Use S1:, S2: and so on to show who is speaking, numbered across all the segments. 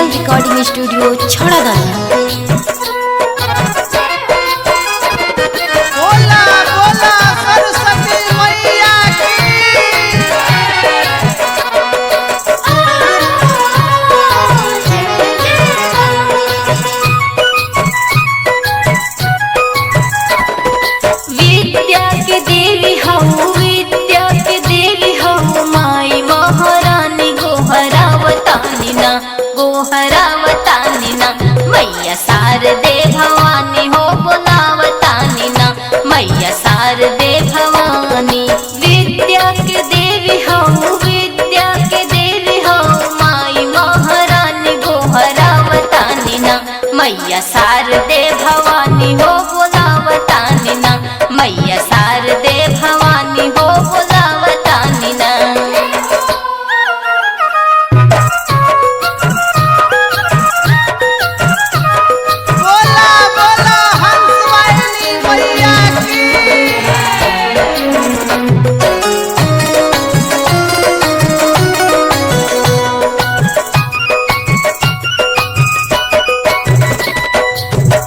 S1: Digital recording studio छड़ादाना।
S2: बोला बोला सरस्वती मैया की।
S1: विद्या के देवी हऊ, विद्या के देवी हऊ, माई महारानी गोहरावतानी ना, गोहरावतानी ना, मैया शारदे भवानी हो बोलावतानी ना, मैया शारदे भवानी। विद्या के देवी हऊ, विद्या के देवी हऊ, माई महारानी गोहरावतानी ना, मैया शारदे भवानी हो बोलावतानी ना, मैया शारदे भवानी हो बोलावतानी ना।
S2: बोला बोला हंसवाहिनी मैया की।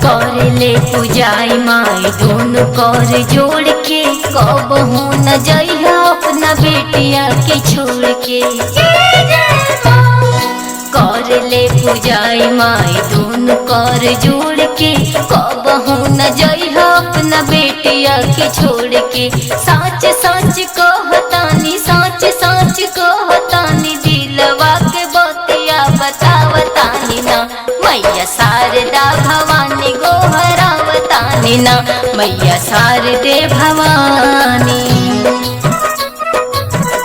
S1: कर ले पूजाई माई दोनों कर जोड़ के, कबहू न जइहा अपना बेटिया के छोड़ के। कर ले पूजाई माई दोनों कर जोड़ के, कबहू न जइहा अपना बेटिया के छोड़ के। साच साच कहतानी, साच साच कहतानी, दिलवा के बतिया बतावतानी ना, मैया शारदा भवानी गोहरावतानी ना, मैया शारदे भवानी।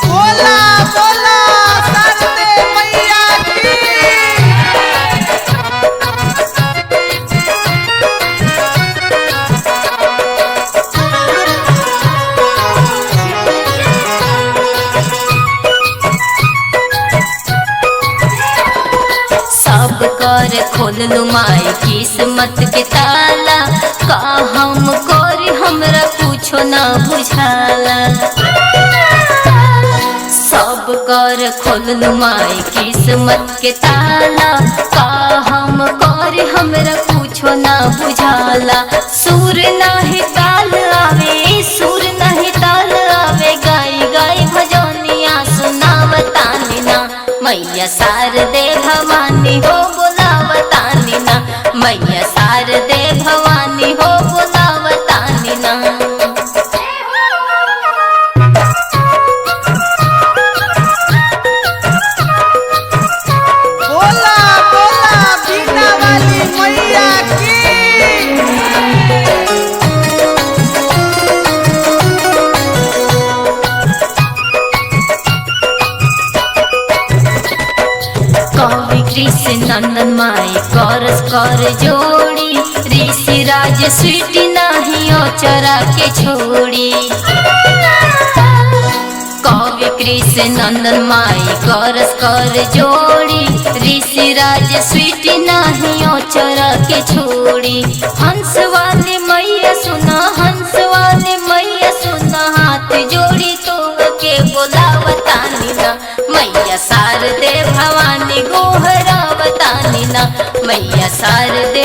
S2: बोला बोला शारदे मैया की।
S1: सब कर खोललू माई किस्मत के ताला, का हम करी हमरा कुछो ना बुझाला। सब कर खोललू माई किस्मत के ताला, का हम करी हमरा कुछो ना बुझाला। सुर नाही ताल आवे, सुर नाही ताल आवे, गाई गाई भजनिया सुनावतानी ना, मैया शारदे भवानी हो बोलावतानी ना, मैया शारदे भवानी हो बोलावतानी ना।
S2: बोला बोला बीना वाली मैया की।
S1: कवि कृष्ण नंदन माई करस कर जोड़ी, ऋषि राज स्वीटी नाही चरा के छोड़ी। कवि कृष्ण नंदन माई करस कर जोड़ी, ऋषि राज स्वीटी नाही चरा के छोड़ी। हंस वाली मैया सुना, हंस वाली मैया सुना, हाथ जोड़ी तो के बोलावतानी ना, मैया शारदे भवानी गोहरावतानी ना, मैया शारदे